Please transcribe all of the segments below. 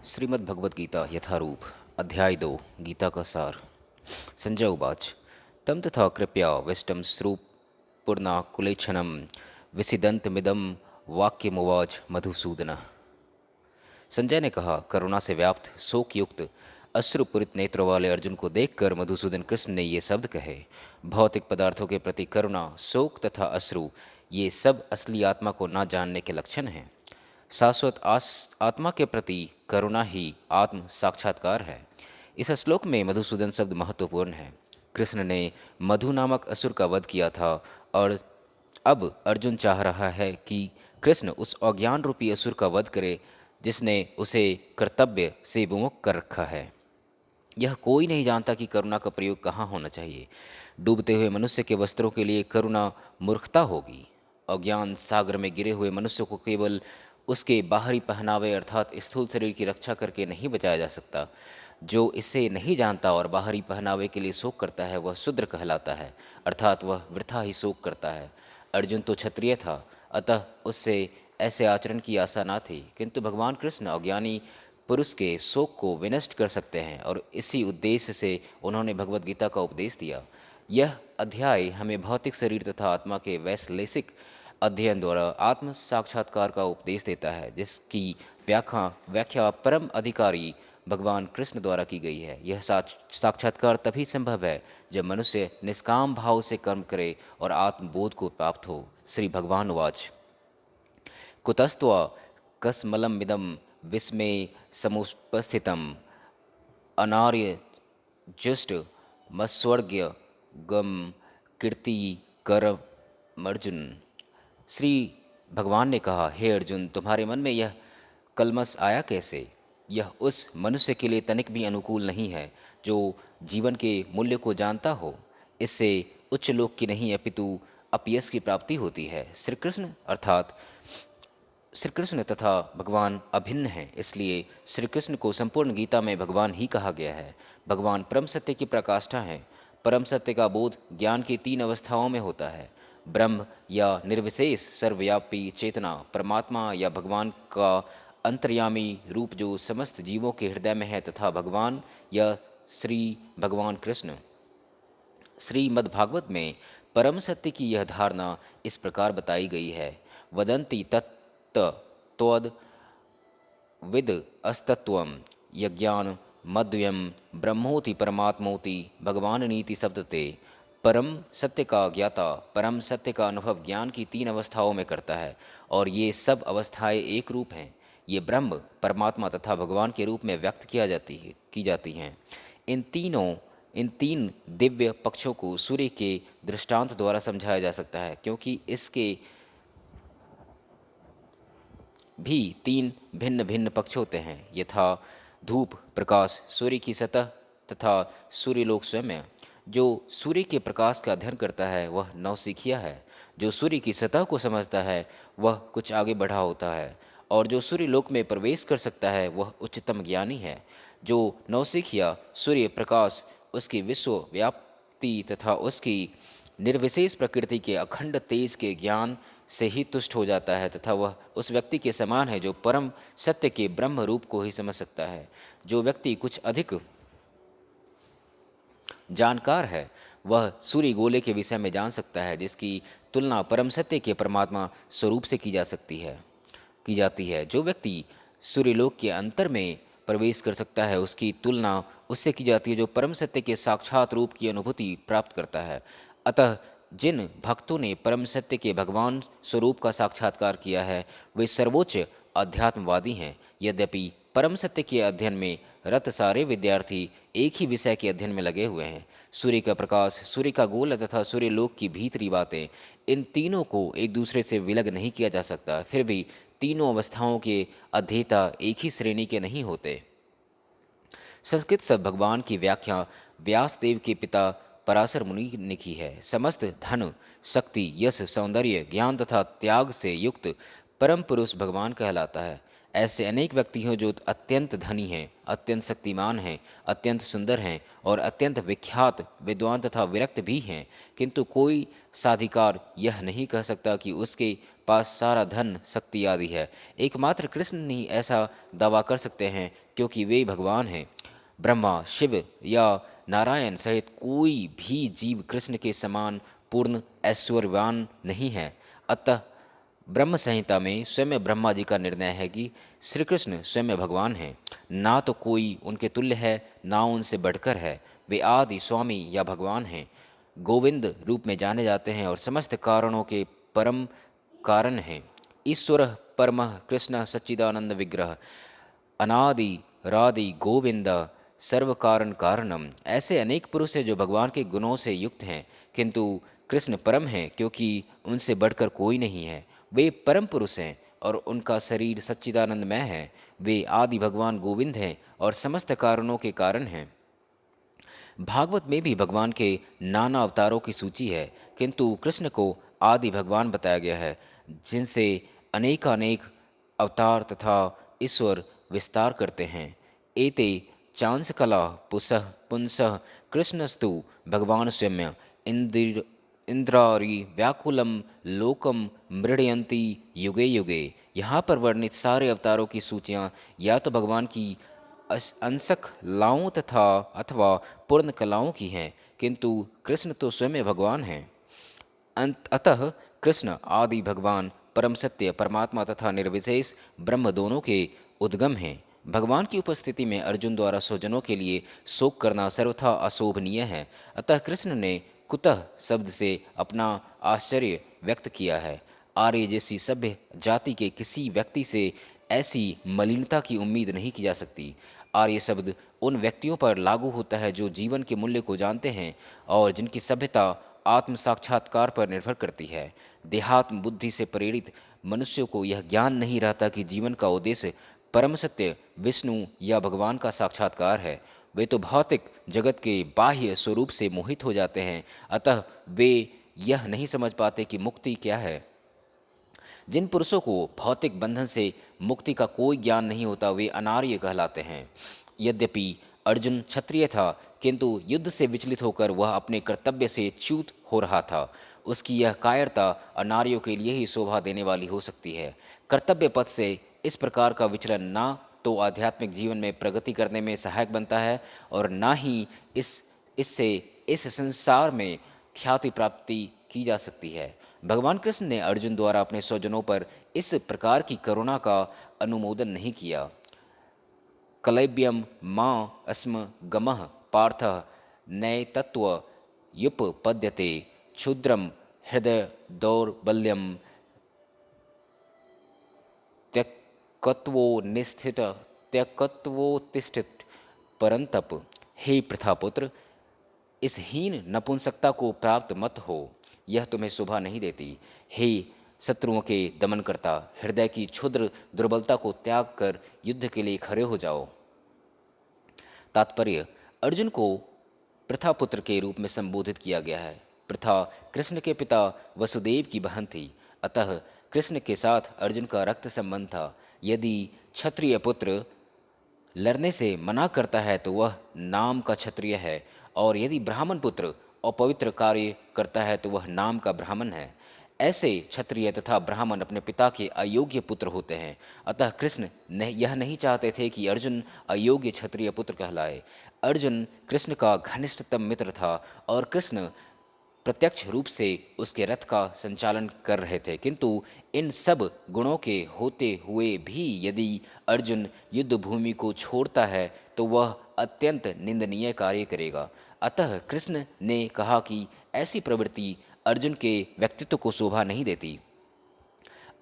श्रीमद्भगवद्गीता यथारूप अध्याय 2 गीता का सार। संजय उवाच तम तथा कृपया विष्टम श्रुपूर्णा कुलेक्षणम विसिदंतमिदं वाक्यमुवाच मधुसूदन। संजय ने कहा, करुणा से व्याप्त शोक युक्त अश्रुपूरित नेत्रों वाले अर्जुन को देखकर मधुसूदन कृष्ण ने ये शब्द कहे। भौतिक पदार्थों के प्रति करुणा, शोक तथा अश्रु ये सब असली आत्मा को न जानने के लक्षण हैं। शाश्वत आत्मा के प्रति करुणा ही आत्म साक्षात्कार है। इस श्लोक में मधुसूदन शब्द महत्वपूर्ण है। कृष्ण ने मधु नामक असुर का वध किया था और अब अर्जुन चाह रहा है कि कृष्ण उस अज्ञान रूपी असुर का वध करे जिसने उसे कर्तव्य से विमुख कर रखा है। यह कोई नहीं जानता कि करुणा का प्रयोग कहाँ होना चाहिए। डूबते हुए मनुष्य के वस्त्रों के लिए करुणा मूर्खता होगी। अज्ञान सागर में गिरे हुए मनुष्य को केवल उसके बाहरी पहनावे अर्थात स्थूल शरीर की रक्षा करके नहीं बचाया जा सकता। जो इसे नहीं जानता और बाहरी पहनावे के लिए शोक करता है वह शूद्र कहलाता है, अर्थात वह वृथा ही शोक करता है। अर्जुन तो क्षत्रिय था, अतः उससे ऐसे आचरण की आशा न थी, किंतु भगवान कृष्ण अज्ञानी पुरुष के शोक को विनष्ट कर सकते हैं और इसी उद्देश्य से उन्होंने भगवत गीता का उपदेश दिया। यह अध्याय हमें भौतिक शरीर तथा आत्मा के वैश्लेषिक अध्ययन द्वारा आत्म साक्षात्कार का उपदेश देता है, जिसकी व्याख्या परम अधिकारी भगवान कृष्ण द्वारा की गई है। यह साक्षात्कार तभी संभव है जब मनुष्य निष्काम भाव से कर्म करे और आत्मबोध को प्राप्त हो। श्री भगवान उवाच कुतस्त्वा कस्मलमिदं विस्मये समुपस्थितम् अनार्य जुष्ट मस्वर्ग्य गम कीर्ति करमर्जुन। श्री भगवान ने कहा, हे अर्जुन, तुम्हारे मन में यह कलमस आया कैसे? यह उस मनुष्य के लिए तनिक भी अनुकूल नहीं है जो जीवन के मूल्य को जानता हो। इससे उच्च लोक की नहीं अपितु अपयश की प्राप्ति होती है। श्री कृष्ण तथा भगवान अभिन्न हैं, इसलिए श्री कृष्ण को संपूर्ण गीता में भगवान ही कहा गया है। भगवान परम सत्य की प्रकाष्ठा हैं। परम सत्य का बोध ज्ञान की 3 अवस्थाओं में होता है। ब्रह्म या निर्विशेष सर्वव्यापी चेतना, परमात्मा या भगवान का अंतर्यामी रूप जो समस्त जीवों के हृदय में है, तथा भगवान या श्री भगवान कृष्ण। श्रीमद्भागवत में परम सत्य की यह धारणा इस प्रकार बताई गई है। वदन्ति तत्त्वद् विद अस्तत्वम यज्ञान मद्वयम ब्रह्मोति परमात्मोति भगवान नीति शब्दते। परम सत्य का ज्ञाता परम सत्य का अनुभव ज्ञान की 3 अवस्थाओं में करता है और ये सब अवस्थाएं एक रूप हैं। ये ब्रह्म, परमात्मा तथा भगवान के रूप में व्यक्त की जाती हैं। इन तीन दिव्य पक्षों को सूर्य के दृष्टांत द्वारा समझाया जा सकता है, क्योंकि इसके भी 3 भिन्न भिन्न पक्ष होते हैं, यथा धूप प्रकाश, सूर्य की सतह तथा सूर्यलोक स्वयं। जो सूर्य के प्रकाश का अध्ययन करता है वह नौसिखिया है। जो सूर्य की सतह को समझता है वह कुछ आगे बढ़ा होता है, और जो सूर्य लोक में प्रवेश कर सकता है वह उच्चतम ज्ञानी है। जो नौसिखिया सूर्य प्रकाश, उसकी विश्व व्याप्ति तथा उसकी निर्विशेष प्रकृति के अखंड तेज के ज्ञान से ही तुष्ट हो जाता है, तथा वह उस व्यक्ति के समान है जो परम सत्य के ब्रह्म रूप को ही समझ सकता है। जो व्यक्ति कुछ अधिक जानकार है वह सूर्य गोले के विषय में जान सकता है, जिसकी तुलना परम सत्य के परमात्मा स्वरूप से की जाती है। जो व्यक्ति सूर्यलोक के अंतर में प्रवेश कर सकता है उसकी तुलना उससे की जाती है जो परम सत्य के साक्षात रूप की अनुभूति प्राप्त करता है। अतः जिन भक्तों ने परम सत्य के भगवान स्वरूप का साक्षात्कार किया है वे सर्वोच्च अध्यात्मवादी हैं। यद्यपि परम सत्य के अध्ययन में रत सारे विद्यार्थी एक ही विषय के अध्ययन में लगे हुए हैं। सूर्य का प्रकाश, सूर्य का गोल तथा सूर्य लोक की भीतरी बातें, इन तीनों को एक दूसरे से विलग नहीं किया जा सकता। फिर भी तीनों अवस्थाओं के अध्येता एक ही श्रेणी के नहीं होते। संस्कृत शब्द भगवान की व्याख्या व्यासदेव के पिता पराशर मुनि ने की है। समस्त धन, शक्ति, यश, सौंदर्य, ज्ञान तथा त्याग से युक्त परम पुरुष भगवान कहलाता है। ऐसे अनेक व्यक्ति हैं जो अत्यंत धनी हैं, अत्यंत शक्तिमान हैं, अत्यंत सुंदर हैं और अत्यंत विख्यात विद्वान तथा विरक्त भी हैं, किंतु कोई साधिकार यह नहीं कह सकता कि उसके पास सारा धन, शक्ति आदि है। एकमात्र कृष्ण ही ऐसा दावा कर सकते हैं क्योंकि वे भगवान हैं। ब्रह्मा, शिव या नारायण सहित कोई भी जीव कृष्ण के समान पूर्ण ऐश्वर्यवान नहीं है। अतः ब्रह्म संहिता में स्वयं ब्रह्मा जी का निर्णय है कि श्री कृष्ण स्वयं भगवान हैं। ना तो कोई उनके तुल्य है, ना उनसे बढ़कर है। वे आदि स्वामी या भगवान हैं, गोविंद रूप में जाने जाते हैं और समस्त कारणों के परम कारण हैं। ईश्वर परमः कृष्ण सच्चिदानंद विग्रह अनादि रादि गोविंद सर्व कारण कारणम। ऐसे अनेक पुरुष हैं जो भगवान के गुणों से युक्त हैं, किंतु कृष्ण परम हैं क्योंकि उनसे बढ़कर कोई नहीं है। वे परम पुरुष हैं और उनका शरीर सच्चिदानंदमय है। वे आदि भगवान गोविंद हैं और समस्त कारणों के कारण हैं। भागवत में भी भगवान के नाना अवतारों की सूची है, किंतु कृष्ण को आदि भगवान बताया गया है, जिनसे अनेकानेक अवतार तथा ईश्वर विस्तार करते हैं। एते चांसकला पुसः पुंसः कृष्णस्तु भगवान स्वयं इंद्रारी व्याकुलम लोकम मृडयंती युगे युगे। यहाँ पर वर्णित सारे अवतारों की सूचियाँ या तो भगवान की अंशक कलाओं तथा अथवा पूर्ण कलाओं की हैं, किंतु कृष्ण तो स्वयं भगवान हैं। अतः कृष्ण आदि भगवान परम सत्य परमात्मा तथा निर्विशेष ब्रह्म दोनों के उद्गम हैं। भगवान की उपस्थिति में अर्जुन द्वारा स्वजनों के लिए शोक करना सर्वथा अशोभनीय है। अतः कृष्ण ने कुतः शब्द से अपना आश्चर्य व्यक्त किया है। आर्य जैसी सभ्य जाति के किसी व्यक्ति से ऐसी मलिनता की उम्मीद नहीं की जा सकती। आर्य शब्द उन व्यक्तियों पर लागू होता है जो जीवन के मूल्य को जानते हैं और जिनकी सभ्यता आत्म साक्षात्कार पर निर्भर करती है। देहात्म बुद्धि से प्रेरित मनुष्यों को यह ज्ञान नहीं रहता कि जीवन का उद्देश्य परम सत्य विष्णु या भगवान का साक्षात्कार है। वे तो भौतिक जगत के बाह्य स्वरूप से मोहित हो जाते हैं। अतः वे यह नहीं समझ पाते कि मुक्ति क्या है। जिन पुरुषों को भौतिक बंधन से मुक्ति का कोई ज्ञान नहीं होता, वे अनार्य कहलाते हैं। यद्यपि अर्जुन क्षत्रिय था, किंतु युद्ध से विचलित होकर वह अपने कर्तव्य से च्युत हो रहा था। उसकी यह कायरता अनार्यों के लिए ही शोभा देने वाली हो सकती है। कर्तव्य पथ से इस प्रकार का विचलन ना तो आध्यात्मिक जीवन में प्रगति करने में सहायक बनता है और ना ही इससे इस संसार में ख्याति प्राप्ति की जा सकती है। भगवान कृष्ण ने अर्जुन द्वारा अपने स्वजनों पर इस प्रकार की करुणा का अनुमोदन नहीं किया। कलैब्यम माँ अस्म गमः पार्थ नय तत्व युपपद्यते क्षुद्रम हृदय दौर्बल्यम त्यक्त्वोत्तिष्ठित परंतप। हे प्रथापुत्र, इस हीन नपुंसकता को प्राप्त मत हो, यह तुम्हें शोभा नहीं देती। हे शत्रुओं के दमन करता, हृदय की क्षुद्र दुर्बलता को त्याग कर युद्ध के लिए खड़े हो जाओ। तात्पर्य: अर्जुन को प्रथापुत्र के रूप में संबोधित किया गया है। प्रथा कृष्ण के पिता वसुदेव की बहन थी, अतः कृष्ण के साथ अर्जुन का रक्त संबंध था। यदि क्षत्रिय पुत्र लड़ने से मना करता है तो वह नाम का क्षत्रिय है, और यदि ब्राह्मण पुत्र अपवित्र कार्य करता है तो वह नाम का ब्राह्मण है। ऐसे क्षत्रिय तथा ब्राह्मण अपने पिता के अयोग्य पुत्र होते हैं। अतः कृष्ण यह नहीं चाहते थे कि अर्जुन अयोग्य क्षत्रिय पुत्र कहलाए। अर्जुन कृष्ण का घनिष्ठतम मित्र था और कृष्ण प्रत्यक्ष रूप से उसके रथ का संचालन कर रहे थे, किंतु इन सब गुणों के होते हुए भी यदि अर्जुन युद्ध भूमि को छोड़ता है तो वह अत्यंत निंदनीय कार्य करेगा। अतः कृष्ण ने कहा कि ऐसी प्रवृत्ति अर्जुन के व्यक्तित्व को शोभा नहीं देती।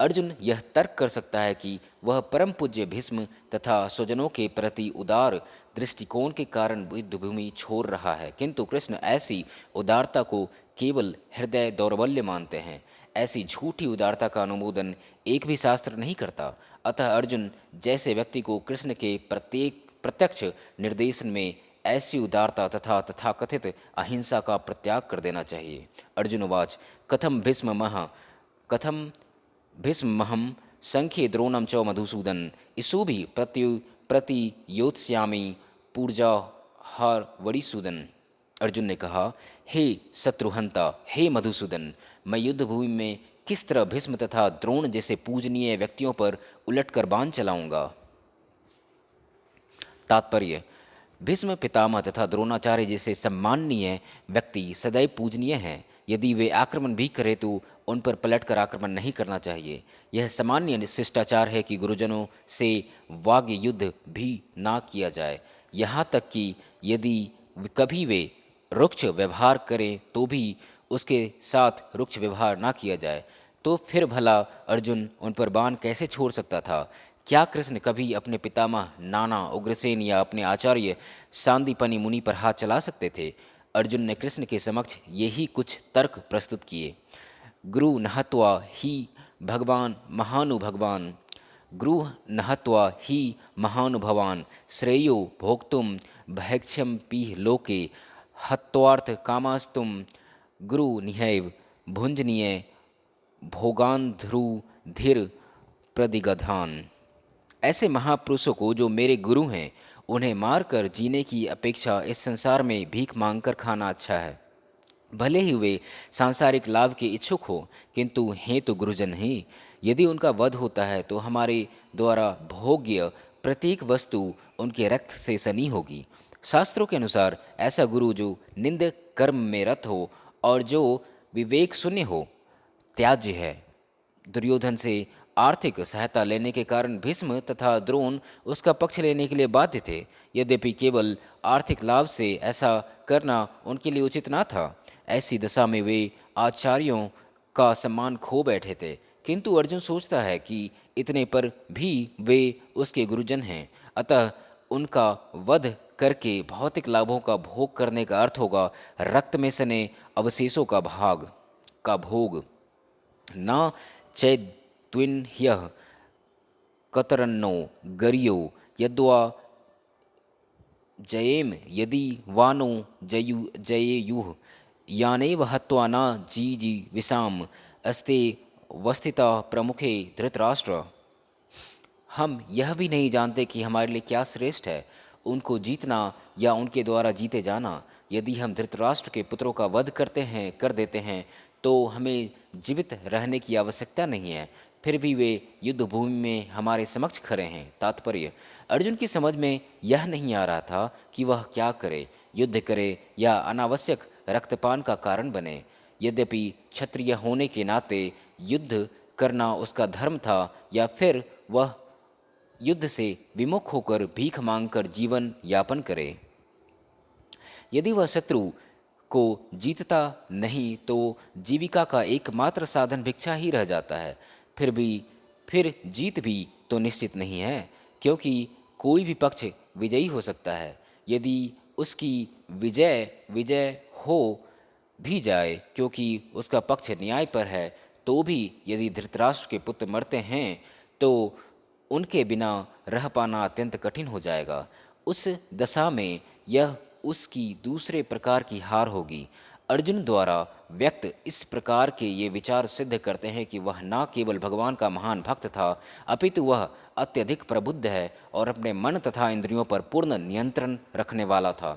अर्जुन यह तर्क कर सकता है कि वह परम पूज्य भीष्म तथा स्वजनों के प्रति उदार दृष्टिकोण के कारण युद्ध भूमि छोड़ रहा है, किंतु कृष्ण ऐसी उदारता को केवल हृदय दौर्बल्य मानते हैं। ऐसी झूठी उदारता का अनुमोदन एक भी शास्त्र नहीं करता। अतः अर्जुन जैसे व्यक्ति को कृष्ण के प्रत्यक्ष निर्देशन में ऐसी उदारता तथा तथाकथित अहिंसा का प्रत्याग कर देना चाहिए। अर्जुन उवाच कथम भीष्महं संख्ये द्रोणं च मधुसूदन इसुभि प्रतियोत्स्यामि पूर्जाहार वरिसूदन। अर्जुन ने कहा, हे शत्रुहंता, हे मधुसूदन, मैं युद्ध भूमि में किस तरह भीष्म तथा द्रोण जैसे पूजनीय व्यक्तियों पर उलटकर बाण चलाऊंगा। तात्पर्य: भीष्म पितामह तथा द्रोणाचार्य जैसे सम्माननीय व्यक्ति सदैव पूजनीय हैं। यदि वे आक्रमण भी करें तो उन पर पलटकर आक्रमण नहीं करना चाहिए। यह सामान्य शिष्टाचार है कि गुरुजनों से वाग्य युद्ध भी ना किया जाए। यहाँ तक कि यदि कभी वे रुक्ष व्यवहार करें तो भी उसके साथ रुक्ष व्यवहार ना किया जाए। तो फिर भला अर्जुन उन पर बाण कैसे छोड़ सकता था? क्या कृष्ण कभी अपने पितामह नाना उग्रसेन या अपने आचार्य सांदीपनि मुनि पर हाथ चला सकते थे? अर्जुन ने कृष्ण के समक्ष यही कुछ तर्क प्रस्तुत किए। गुरु नहत्वा ही भगवान महानुभगवान गुरु नहत्वा ही महानुभवान श्रेयो भोक्तुम भैक्ष्यम पीह लोके हत्वार्थ कामास्तुम गुरु निहैव भुंजनीय भोगान्ध्रु धीर प्रदिगधान। ऐसे महापुरुषों को जो मेरे गुरु हैं, उन्हें मारकर जीने की अपेक्षा इस संसार में भीख मांगकर खाना अच्छा है। भले ही वे सांसारिक लाभ के इच्छुक हो, किंतु हैं तो गुरुजन ही। यदि उनका वध होता है तो हमारे द्वारा भोग्य प्रत्येक वस्तु उनके रक्त से सनी होगी। शास्त्रों के अनुसार ऐसा गुरु जो निंद कर्म में रत हो और जो विवेक शून्य हो, त्याज्य है। दुर्योधन से आर्थिक सहायता लेने के कारण भीष्म तथा द्रोण उसका पक्ष लेने के लिए बाध्य थे। यद्यपि केवल आर्थिक लाभ से ऐसा करना उनके लिए उचित न था। ऐसी दशा में वे आचार्यों का सम्मान खो बैठे थे। किंतु अर्जुन सोचता है कि इतने पर भी वे उसके गुरुजन हैं, अतः उनका वध करके भौतिक लाभों का भोग करने का अर्थ होगा रक्त में सने अवशेषों का भोग। न चैद्विन ह्यः कतरन्नो गरियो यद्वा जयेम यदि वानो जयेयुः यानेव हत्वा न जीजीविषाम अस्ते वस्थिता प्रमुखे धृतराष्ट्र। हम यह भी नहीं जानते कि हमारे लिए क्या श्रेष्ठ है, उनको जीतना या उनके द्वारा जीते जाना। यदि हम धृतराष्ट्र के पुत्रों का वध कर देते हैं तो हमें जीवित रहने की आवश्यकता नहीं है। फिर भी वे युद्ध भूमि में हमारे समक्ष खड़े हैं। तात्पर्य: अर्जुन की समझ में यह नहीं आ रहा था कि वह क्या करे, युद्ध करे या अनावश्यक रक्तपान का कारण बने। यद्यपि क्षत्रिय होने के नाते युद्ध करना उसका धर्म था, या फिर वह युद्ध से विमुख होकर भीख मांगकर जीवन यापन करे। यदि वह शत्रु को जीतता नहीं तो जीविका का एकमात्र साधन भिक्षा ही रह जाता है। फिर जीत भी तो निश्चित नहीं है, क्योंकि कोई भी पक्ष विजयी हो सकता है। यदि उसकी विजय हो भी जाए क्योंकि उसका पक्ष न्याय पर है, तो भी यदि धृतराष्ट्र के पुत्र मरते हैं तो उनके बिना रह पाना अत्यंत कठिन हो जाएगा। उस दशा में यह उसकी दूसरे प्रकार की हार होगी। अर्जुन द्वारा व्यक्त इस प्रकार के ये विचार सिद्ध करते हैं कि वह न केवल भगवान का महान भक्त था, अपितु वह अत्यधिक प्रबुद्ध है और अपने मन तथा इंद्रियों पर पूर्ण नियंत्रण रखने वाला था।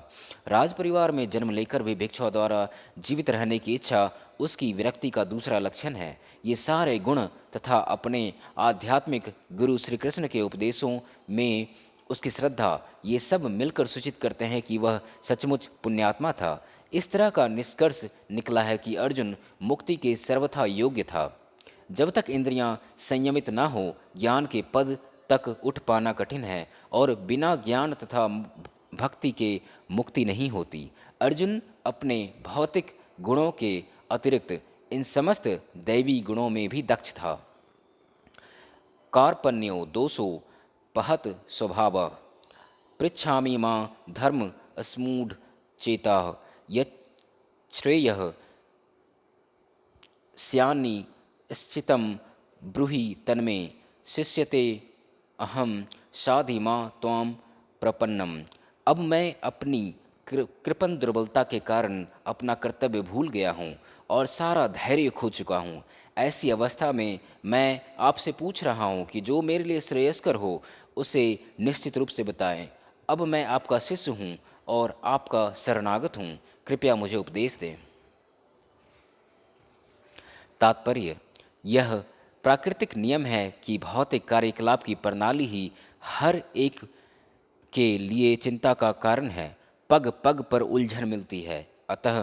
राज परिवार में जन्म लेकर भी भिक्षुओं द्वारा जीवित रहने की इच्छा उसकी विरक्ति का दूसरा लक्षण है। ये सारे गुण तथा अपने आध्यात्मिक गुरु श्री कृष्ण के उपदेशों में उसकी श्रद्धा, ये सब मिलकर सूचित करते हैं कि वह सचमुच पुण्यात्मा था। इस तरह का निष्कर्ष निकला है कि अर्जुन मुक्ति के सर्वथा योग्य था। जब तक इंद्रियां संयमित न हो, ज्ञान के पद तक उठ पाना कठिन है और बिना ज्ञान तथा भक्ति के मुक्ति नहीं होती। अर्जुन अपने भौतिक गुणों के अतिरिक्त इन समस्त दैवी गुणों में भी दक्ष था। कार्पण्यो दोषो पहत स्वभाव पृच्छामि मां धर्म अस्मूढ़ चेता यच्छ्रेयः स्यान्निश्चितं ब्रूहि तन्मे शिष्यते अहम साधि मां त्वां प्रपन्नम। अब मैं अपनी कृपण दुर्बलता के कारण अपना कर्तव्य भूल गया हूँ और सारा धैर्य खो चुका हूँ। ऐसी अवस्था में मैं आपसे पूछ रहा हूँ कि जो मेरे लिए श्रेयस्कर हो उसे निश्चित रूप से बताएं। अब मैं आपका शिष्य हूँ और आपका शरणागत हूँ, कृपया मुझे उपदेश दें। तात्पर्य: यह प्राकृतिक नियम है कि भौतिक कार्यकलाप की प्रणाली ही हर एक के लिए चिंता का कारण है। पग पग पर उलझन मिलती है, अतः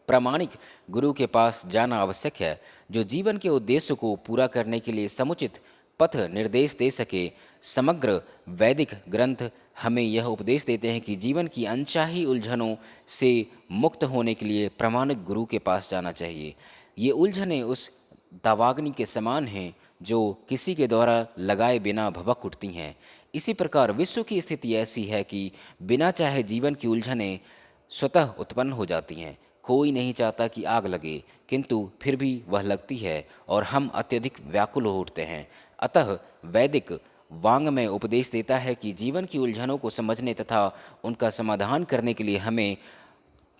प्रामाणिक गुरु के पास जाना आवश्यक है, जो जीवन के उद्देश्य को पूरा करने के लिए समुचित पथ निर्देश दे सके। समग्र वैदिक ग्रंथ हमें यह उपदेश देते हैं कि जीवन की अनचाही उलझनों से मुक्त होने के लिए प्रामाणिक गुरु के पास जाना चाहिए। ये उलझनें उस दावाग्नि के समान हैं जो किसी के द्वारा लगाए बिना भभक उठती हैं। इसी प्रकार विश्व की स्थिति ऐसी है कि बिना चाहे जीवन की उलझनें स्वतः उत्पन्न हो जाती हैं। कोई नहीं चाहता कि आग लगे, किंतु फिर भी वह लगती है और हम अत्यधिक व्याकुल हो उठते हैं। अतः वैदिक वाङ्मय उपदेश देता है कि जीवन की उलझनों को समझने तथा उनका समाधान करने के लिए हमें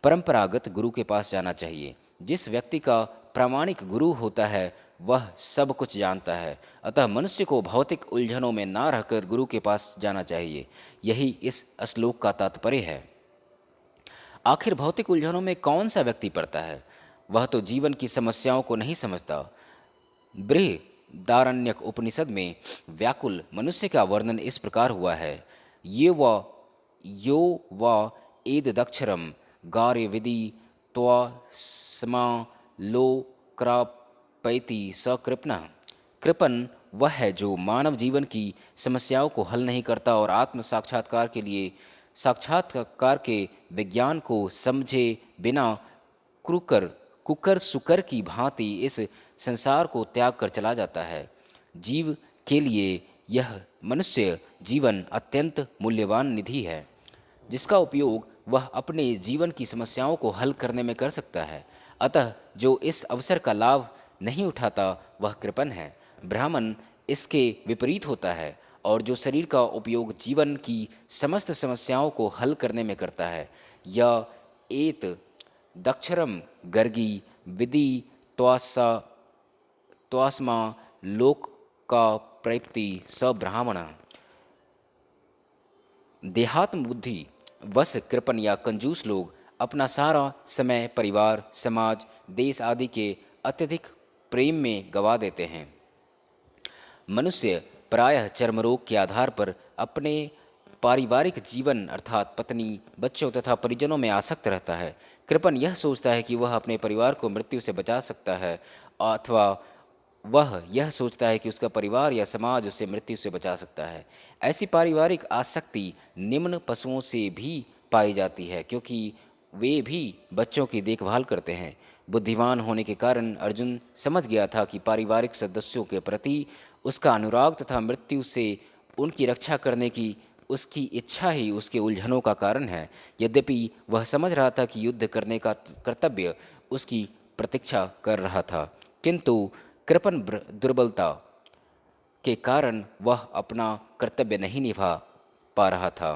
परंपरागत गुरु के पास जाना चाहिए। जिस व्यक्ति का प्रामाणिक गुरु होता है वह सब कुछ जानता है, अतः मनुष्य को भौतिक उलझनों में ना रहकर गुरु के पास जाना चाहिए। यही इस श्लोक का तात्पर्य है। आखिर भौतिक उलझनों में कौन सा व्यक्ति पड़ता है? वह तो जीवन की समस्याओं को नहीं समझता। बृहदारण्यक उपनिषद में व्याकुल मनुष्य का वर्णन इस प्रकार हुआ है। यो व एदक्षरम गार्य विधि त्वा स्मा लो क्रापैति स कृपण। कृपण वह है जो मानव जीवन की समस्याओं को हल नहीं करता और आत्म साक्षात्कार के विज्ञान को समझे बिना कुकर सुकर की भांति इस संसार को त्याग कर चला जाता है। जीव के लिए यह मनुष्य जीवन अत्यंत मूल्यवान निधि है, जिसका उपयोग वह अपने जीवन की समस्याओं को हल करने में कर सकता है। अतः जो इस अवसर का लाभ नहीं उठाता वह कृपण है। ब्राह्मण इसके विपरीत होता है, और जो शरीर का उपयोग जीवन की समस्त समस्याओं को हल करने में करता है। या एत दक्षरम गर्गी विधि त्वास्मा लोक का प्रैप्ति स ब्राह्मण। देहात्म बुद्धि वश कृपण या कंजूस लोग अपना सारा समय परिवार, समाज, देश आदि के अत्यधिक प्रेम में गवा देते हैं। मनुष्य प्रायः चर्मरोग के आधार पर अपने पारिवारिक जीवन अर्थात पत्नी, बच्चों तथा परिजनों में आसक्त रहता है। कृपण यह सोचता है कि वह अपने परिवार को मृत्यु से बचा सकता है, अथवा वह यह सोचता है कि उसका परिवार या समाज उसे मृत्यु से बचा सकता है। ऐसी पारिवारिक आसक्ति निम्न पशुओं से भी पाई जाती है, क्योंकि वे भी बच्चों की देखभाल करते हैं। बुद्धिमान होने के कारण अर्जुन समझ गया था कि पारिवारिक सदस्यों के प्रति उसका अनुराग तथा मृत्यु से उनकी रक्षा करने की उसकी इच्छा ही उसके उलझनों का कारण है। यद्यपि वह समझ रहा था कि युद्ध करने का कर्तव्य उसकी प्रतीक्षा कर रहा था, किंतु कृपण दुर्बलता के कारण वह अपना कर्तव्य नहीं निभा पा रहा था।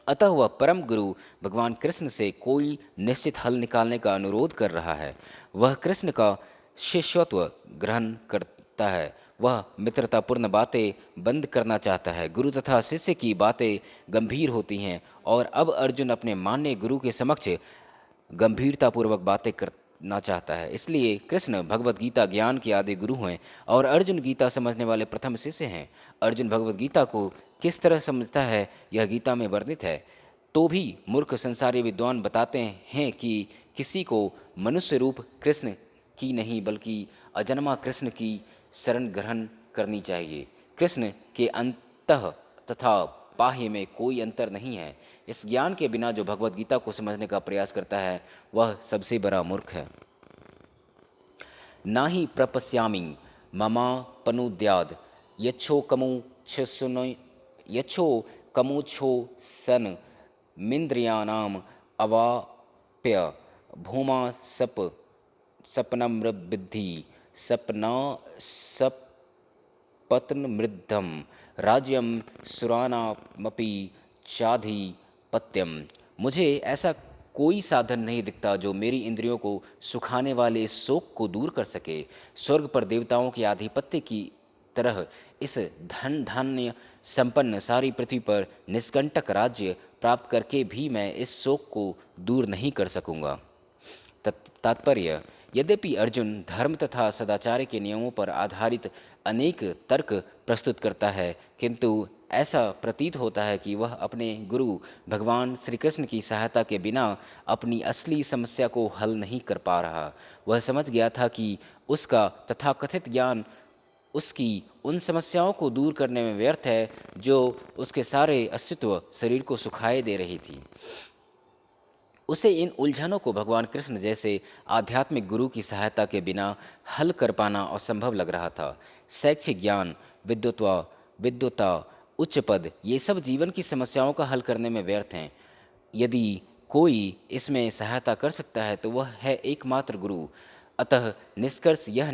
अतः वह परम गुरु भगवान कृष्ण से कोई निश्चित हल निकालने का अनुरोध कर रहा है। वह कृष्ण का शिष्यत्व ग्रहण करता है। वह मित्रतापूर्ण बातें बंद करना चाहता है। गुरु तथा शिष्य की बातें गंभीर होती हैं, और अब अर्जुन अपने मान्य गुरु के समक्ष गंभीरतापूर्वक बातें करना चाहता है। इसलिए कृष्ण भगवत गीता ज्ञान के आदि गुरु हैं और अर्जुन गीता समझने वाले प्रथम शिष्य हैं। अर्जुन भगवत गीता को किस तरह समझता है यह गीता में वर्णित है। तो भी मूर्ख संसारी विद्वान बताते हैं कि किसी को मनुष्य रूप कृष्ण की नहीं बल्कि अजन्मा कृष्ण की शरण ग्रहण करनी चाहिए। कृष्ण के अंतः तथा बाह्य में कोई अंतर नहीं है। इस ज्ञान के बिना जो भगवत गीता को समझने का प्रयास करता है वह सबसे बड़ा मूर्ख है। ना ही प्रपश्यामि ममापनुद्याद यच्छो कमुच्छो सन मिन्द्रियाणाम अवाप्य भूमा सपनमृद्धि सपत्नमृद्धम राज्यम सुरानामपि चाधिपत्यम। मुझे ऐसा कोई साधन नहीं दिखता जो मेरी इंद्रियों को सुखाने वाले शोक को दूर कर सके। स्वर्ग पर देवताओं के आधिपत्य की तरह इस धन धान्य संपन्न सारी पृथ्वी पर निष्कंटक राज्य प्राप्त करके भी मैं इस शोक को दूर नहीं कर सकूँगा। तात्पर्य, यद्यपि अर्जुन धर्म तथा सदाचार के नियमों पर आधारित अनेक तर्क प्रस्तुत करता है, किंतु ऐसा प्रतीत होता है कि वह अपने गुरु भगवान श्री कृष्ण की सहायता के बिना अपनी असली समस्या को हल नहीं कर पा रहा। वह समझ गया था कि उसका तथाकथित ज्ञान उसकी उन समस्याओं को दूर करने में व्यर्थ है जो उसके सारे अस्तित्व शरीर को सुखाए दे रही थी। उसे इन उलझनों को भगवान कृष्ण जैसे आध्यात्मिक गुरु की सहायता के बिना हल कर पाना असंभव लग रहा था। शैक्षिक ज्ञान, विद्वता, उच्च पद, ये सब जीवन की समस्याओं का हल करने में व्यर्थ हैं। यदि कोई इसमें सहायता कर सकता है तो वह है एकमात्र गुरु। अतः निष्कर्ष यह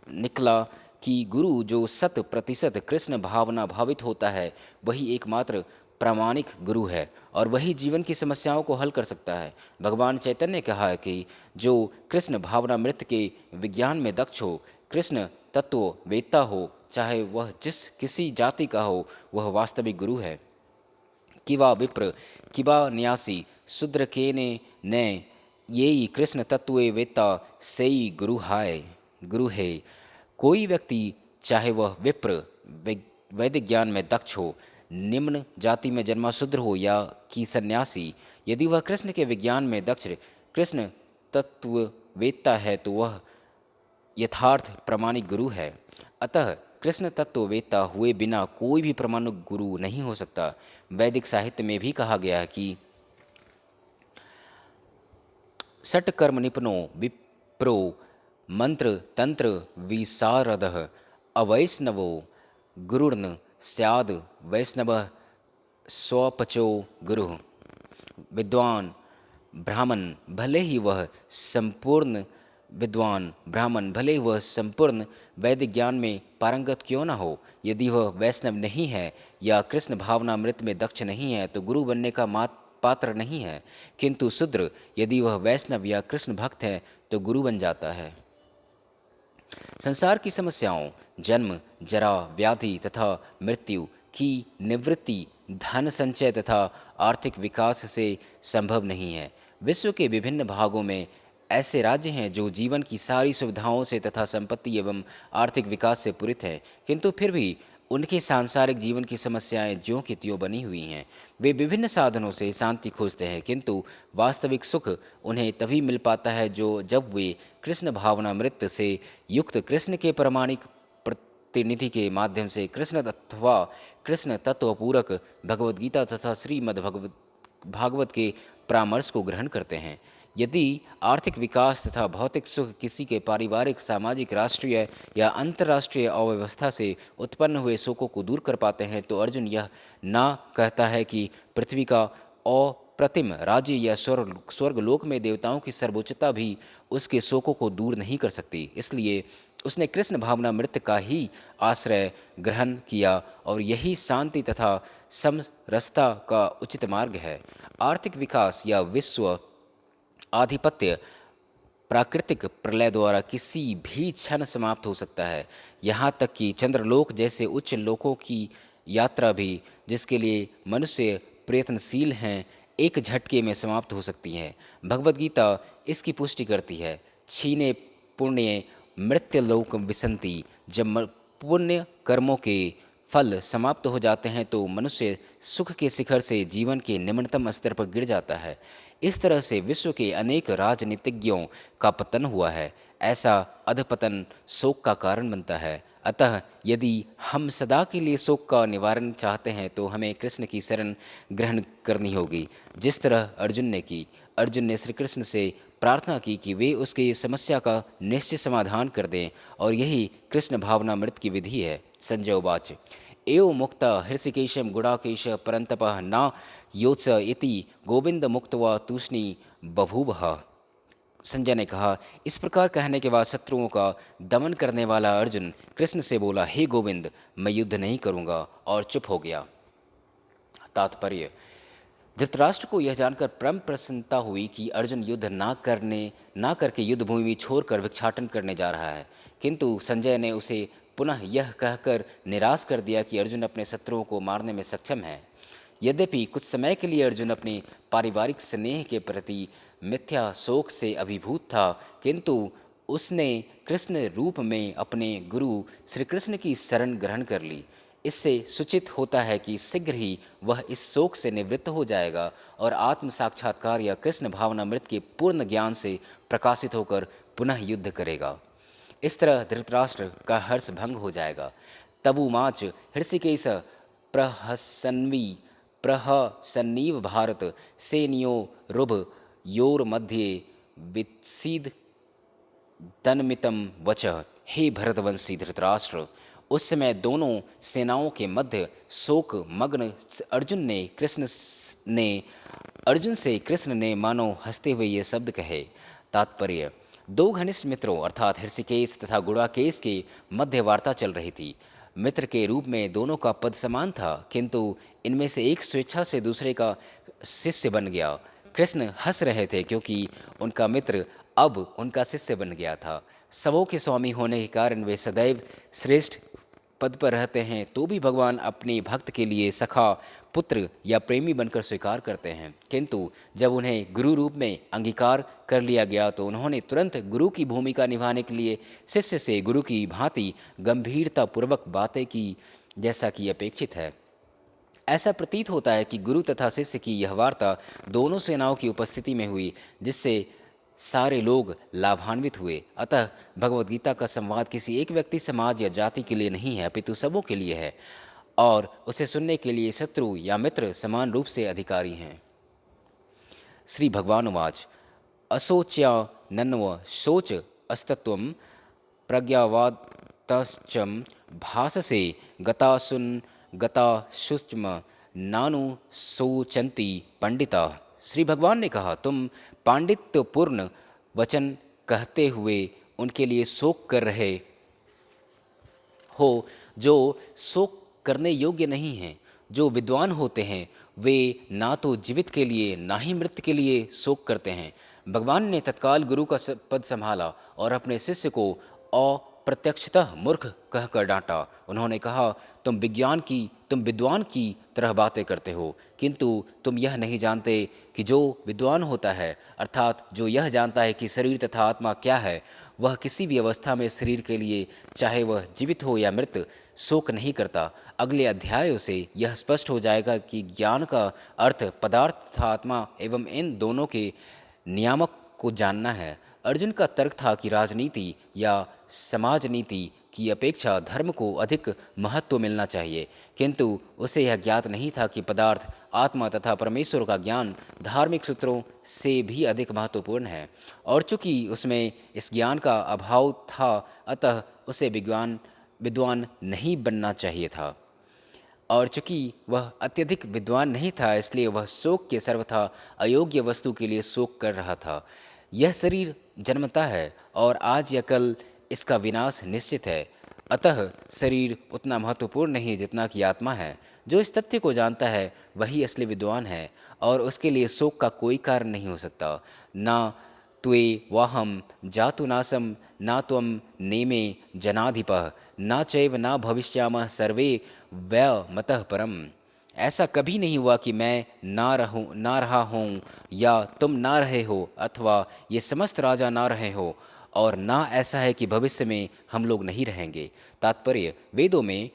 निकला कि गुरु जो 100% कृष्ण भावना भावित होता है वही एकमात्र प्रामाणिक गुरु है और वही जीवन की समस्याओं को हल कर सकता है। भगवान चैतन्य ने कहा है कि जो कृष्ण भावनामृत के विज्ञान में दक्ष हो, कृष्ण तत्व वेत्ता हो, चाहे वह जिस किसी जाति का हो, वह वास्तविक गुरु है। किवा विप्र किवा न्यासी शूद्र के ने ये कृष्ण तत्वे वेत्ता सेई गुरु है। कोई व्यक्ति चाहे वह विप्र वैदिक ज्ञान में दक्ष हो, निम्न जाति में जन्मा शूद्र हो या कि सन्यासी, यदि वह कृष्ण के विज्ञान में दक्ष कृष्ण तत्व वेत्ता है तो वह यथार्थ प्रामाणिक गुरु है। अतः कृष्ण तत्व वेत्ता हुए बिना कोई भी प्रामाणिक गुरु नहीं हो सकता। वैदिक साहित्य में भी कहा गया है कि षट्कर्म निपुणो विप्रो मंत्र तंत्र विशारदः अवैष्णवो गुरुर्न स्याद वैष्णव स्वपचो गुरु। विद्वान ब्राह्मण भले ही वह संपूर्ण वैदिक ज्ञान में पारंगत क्यों न हो, यदि वह वैष्णव नहीं है या कृष्ण भावनामृत में दक्ष नहीं है तो गुरु बनने का पात्र नहीं है। किंतु शूद्र यदि वह वैष्णव या कृष्ण भक्त है तो गुरु बन जाता है। संसार की समस्याओं जन्म, जरा, व्याधि तथा मृत्यु की निवृत्ति धन संचय तथा आर्थिक विकास से संभव नहीं है। विश्व के विभिन्न भागों में ऐसे राज्य हैं जो जीवन की सारी सुविधाओं से तथा संपत्ति एवं आर्थिक विकास से पूरित हैं, किंतु फिर भी उनके सांसारिक जीवन की समस्याएं ज्यों की त्यों बनी हुई हैं। वे विभिन्न साधनों से शांति खोजते हैं, किंतु वास्तविक सुख उन्हें तभी मिल पाता है जब वे कृष्ण भावनामृत से युक्त कृष्ण के प्रामाणिक प्रतिनिधि के माध्यम से कृष्ण तत्व पूरक भगवद गीता तथा श्रीमद् भागवत के परामर्श को ग्रहण करते हैं। यदि आर्थिक विकास तथा भौतिक सुख किसी के पारिवारिक, सामाजिक, राष्ट्रीय या अंतर्राष्ट्रीय अव्यवस्था से उत्पन्न हुए शोकों को दूर कर पाते हैं तो अर्जुन यह ना कहता है कि पृथ्वी का अप्रतिम राज्य या स्वर्गलोक में देवताओं की सर्वोच्चता भी उसके शोकों को दूर नहीं कर सकती। इसलिए उसने कृष्ण भावनामृत का ही आश्रय ग्रहण किया और यही शांति तथा समरसता का उचित मार्ग है। आर्थिक विकास या विश्व आधिपत्य प्राकृतिक प्रलय द्वारा किसी भी क्षण समाप्त हो सकता है। यहाँ तक कि चंद्रलोक जैसे उच्च लोकों की यात्रा भी, जिसके लिए मनुष्य प्रयत्नशील हैं, एक झटके में समाप्त हो सकती है। भगवद गीता इसकी पुष्टि करती है। क्षीणे पुण्य मृत्युलोक विसंति। जब पुण्य कर्मों के फल समाप्त हो जाते हैं तो मनुष्य सुख के शिखर से जीवन के निम्नतम स्तर पर गिर जाता है। इस तरह से विश्व के अनेक राजनीतिज्ञों का पतन हुआ है। ऐसा अधपतन शोक का कारण बनता है। अतः यदि हम सदा के लिए शोक का निवारण चाहते हैं तो हमें कृष्ण की शरण ग्रहण करनी होगी, जिस तरह अर्जुन ने की। अर्जुन ने श्री कृष्ण से प्रार्थना की कि वे उसकी समस्या का निश्चित समाधान कर दें और यही कृष्ण भावनामृत की विधि है। संजय उवाच एव मुक्त हृषिकेशम गुडाकेश परंतपः न योत्स इति गोविंद मुक्तवा तूष्णी बभूवः। संजय ने कहा, इस प्रकार कहने के बाद शत्रुओं का दमन करने वाला अर्जुन कृष्ण से बोला, हे गोविंद, मैं युद्ध नहीं करूँगा, और चुप हो गया। तात्पर्य: धृतराष्ट्र को यह जानकर परम प्रसन्नता हुई कि अर्जुन युद्ध ना करके युद्ध भूमि छोड़कर भिक्षाटन करने जा रहा है, किंतु संजय ने उसे पुनः यह कहकर निराश कर दिया कि अर्जुन अपने शत्रुओं को मारने में सक्षम है। यद्यपि कुछ समय के लिए अर्जुन अपने पारिवारिक स्नेह के प्रति मिथ्या शोक से अभिभूत था, किंतु उसने कृष्ण रूप में अपने गुरु श्री कृष्ण की शरण ग्रहण कर ली। इससे सूचित होता है कि शीघ्र ही वह इस शोक से निवृत्त हो जाएगा और आत्म साक्षात्कार या कृष्ण भावनामृत के पूर्ण ज्ञान से प्रकाशित होकर पुनः युद्ध करेगा। इस तरह धृतराष्ट्र का हर्ष भंग हो जाएगा। तबुमाच हृषिकेश प्रहसन्वी प्रहसन्नीव भारत सेनियो रुभ योर मध्ये वित्सीद तन्मितम वच। हे भरतवंशी धृतराष्ट्र, उस समय दोनों सेनाओं के मध्य शोक मग्न ने अर्जुन से कृष्ण ने मानो हंसते हुए ये शब्द कहे। तात्पर्य: दो घनिष्ठ मित्रों अर्थात हृषिकेश तथा गुड़ाकेश के मध्य वार्ता चल रही थी। मित्र के रूप में दोनों का पद समान था, किंतु इनमें से एक स्वेच्छा से दूसरे का शिष्य बन गया। कृष्ण हंस रहे थे क्योंकि उनका मित्र अब उनका शिष्य बन गया था। सबों के स्वामी होने के कारण वे सदैव श्रेष्ठ पद पर रहते हैं, तो भी भगवान अपने भक्त के लिए सखा, पुत्र या प्रेमी बनकर स्वीकार करते हैं। किंतु जब उन्हें गुरु रूप में अंगीकार कर लिया गया तो उन्होंने तुरंत गुरु की भूमिका निभाने के लिए शिष्य से गुरु की भांति गंभीरतापूर्वक बातें की, जैसा कि अपेक्षित है। ऐसा प्रतीत होता है कि गुरु तथा शिष्य की यह वार्ता दोनों सेनाओं की उपस्थिति में हुई, जिससे सारे लोग लाभान्वित हुए। अतः भगवद गीता का संवाद किसी एक व्यक्ति, समाज या जाति के लिए नहीं है, अपितु सबों के लिए है, और उसे सुनने के लिए शत्रु या मित्र समान रूप से अधिकारी हैं। श्री भगवान उवाच: अशोच्या नन्व शोच अस्तत्वं प्रज्ञावादश्च भाससे गतासुन गताशुष्म नानु शोचन्ति पंडिता। श्री भगवान ने कहा, तुम पांडित्यपूर्ण वचन कहते हुए उनके लिए शोक कर रहे हो जो शोक करने योग्य नहीं हैं। जो विद्वान होते हैं वे ना तो जीवित के लिए ना ही मृत के लिए शोक करते हैं। भगवान ने तत्काल गुरु का पद संभाला और अपने शिष्य को अप्रत्यक्षतः मूर्ख कहकर डांटा। उन्होंने कहा, तुम विद्वान की तरह बातें करते हो, किंतु तुम यह नहीं जानते कि जो विद्वान होता है, अर्थात जो यह जानता है कि शरीर तथा आत्मा क्या है, वह किसी भी अवस्था में शरीर के लिए, चाहे वह जीवित हो या मृत, शोक नहीं करता। अगले अध्यायों से यह स्पष्ट हो जाएगा कि ज्ञान का अर्थ पदार्थ तथा आत्मा एवं इन दोनों के नियामक को जानना है। अर्जुन का तर्क था कि राजनीति या समाज नीति की अपेक्षा धर्म को अधिक महत्व मिलना चाहिए, किंतु उसे यह ज्ञात नहीं था कि पदार्थ, आत्मा तथा परमेश्वर का ज्ञान धार्मिक सूत्रों से भी अधिक महत्वपूर्ण है। और चूंकि उसमें इस ज्ञान का अभाव था, अतः उसे विद्वान नहीं बनना चाहिए था। और चूंकि वह अत्यधिक विद्वान नहीं था, इसलिए वह शोक के सर्वथा अयोग्य वस्तु के लिए शोक कर रहा था। यह शरीर जन्मता है और आज या कल इसका विनाश निश्चित है, अतः शरीर उतना महत्वपूर्ण नहीं जितना कि आत्मा है। जो इस तथ्य को जानता है वही असली विद्वान है और उसके लिए शोक का कोई कारण नहीं हो सकता। ना त्वे वाहम जातु नासम ना त्वम नेमे जनाधिपः ना चैव ना भविष्यामः सर्वे वयमतः परम। ऐसा कभी नहीं हुआ कि मैं ना रहा हूँ या तुम ना रहे हो, अथवा ये समस्त राजा ना रहे हो, और ना ऐसा है कि भविष्य में हम लोग नहीं रहेंगे। तात्पर्य: वेदों में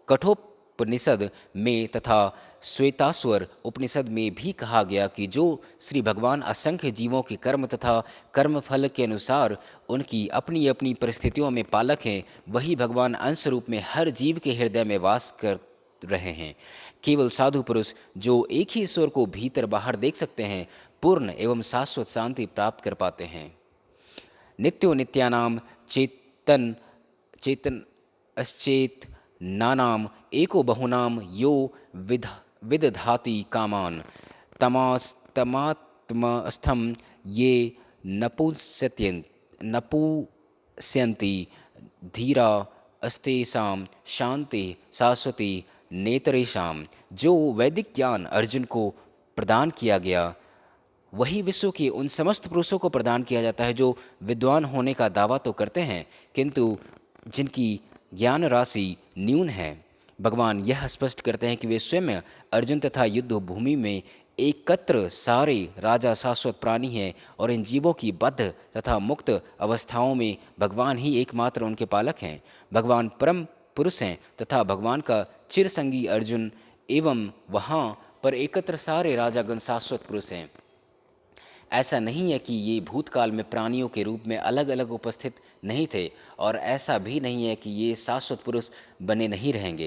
कठोपनिषद में तथा श्वेताश्वर उपनिषद में भी कहा गया कि जो श्री भगवान असंख्य जीवों के कर्म तथा कर्मफल के अनुसार उनकी अपनी अपनी परिस्थितियों में पालक हैं, वही भगवान अंश रूप में हर जीव के हृदय में वास कर रहे हैं। केवल साधु पुरुष जो एक ही ईश्वर को भीतर बाहर देख सकते हैं, पूर्ण एवं शाश्वत शांति प्राप्त कर पाते हैं। नित्यो नित्यानाम चेतन अश्चेत नानाम एको बहुनाम यो विदधाति कामान तमात्मस्थम ये नपुंस्यन्ति धीरा अस्तेषां शांति शाश्वती नेतरेषाम। जो वैदिक ज्ञान अर्जुन को प्रदान किया गया, वही विश्व के उन समस्त पुरुषों को प्रदान किया जाता है जो विद्वान होने का दावा तो करते हैं, किंतु जिनकी ज्ञान राशि न्यून है। भगवान यह स्पष्ट करते हैं कि वे स्वयं अर्जुन तथा युद्ध भूमि में एकत्र सारे राजा शाश्वत प्राणी हैं और इन जीवों की बद्ध तथा मुक्त अवस्थाओं में भगवान ही एकमात्र उनके पालक हैं। भगवान परम पुरुष हैं तथा भगवान का चिरसंगी अर्जुन एवं वहाँ पर एकत्र सारे राजागण शाश्वत पुरुष हैं। ऐसा नहीं है कि ये भूतकाल में प्राणियों के रूप में अलग अलग उपस्थित नहीं थे और ऐसा भी नहीं है कि ये शाश्वत पुरुष बने नहीं रहेंगे।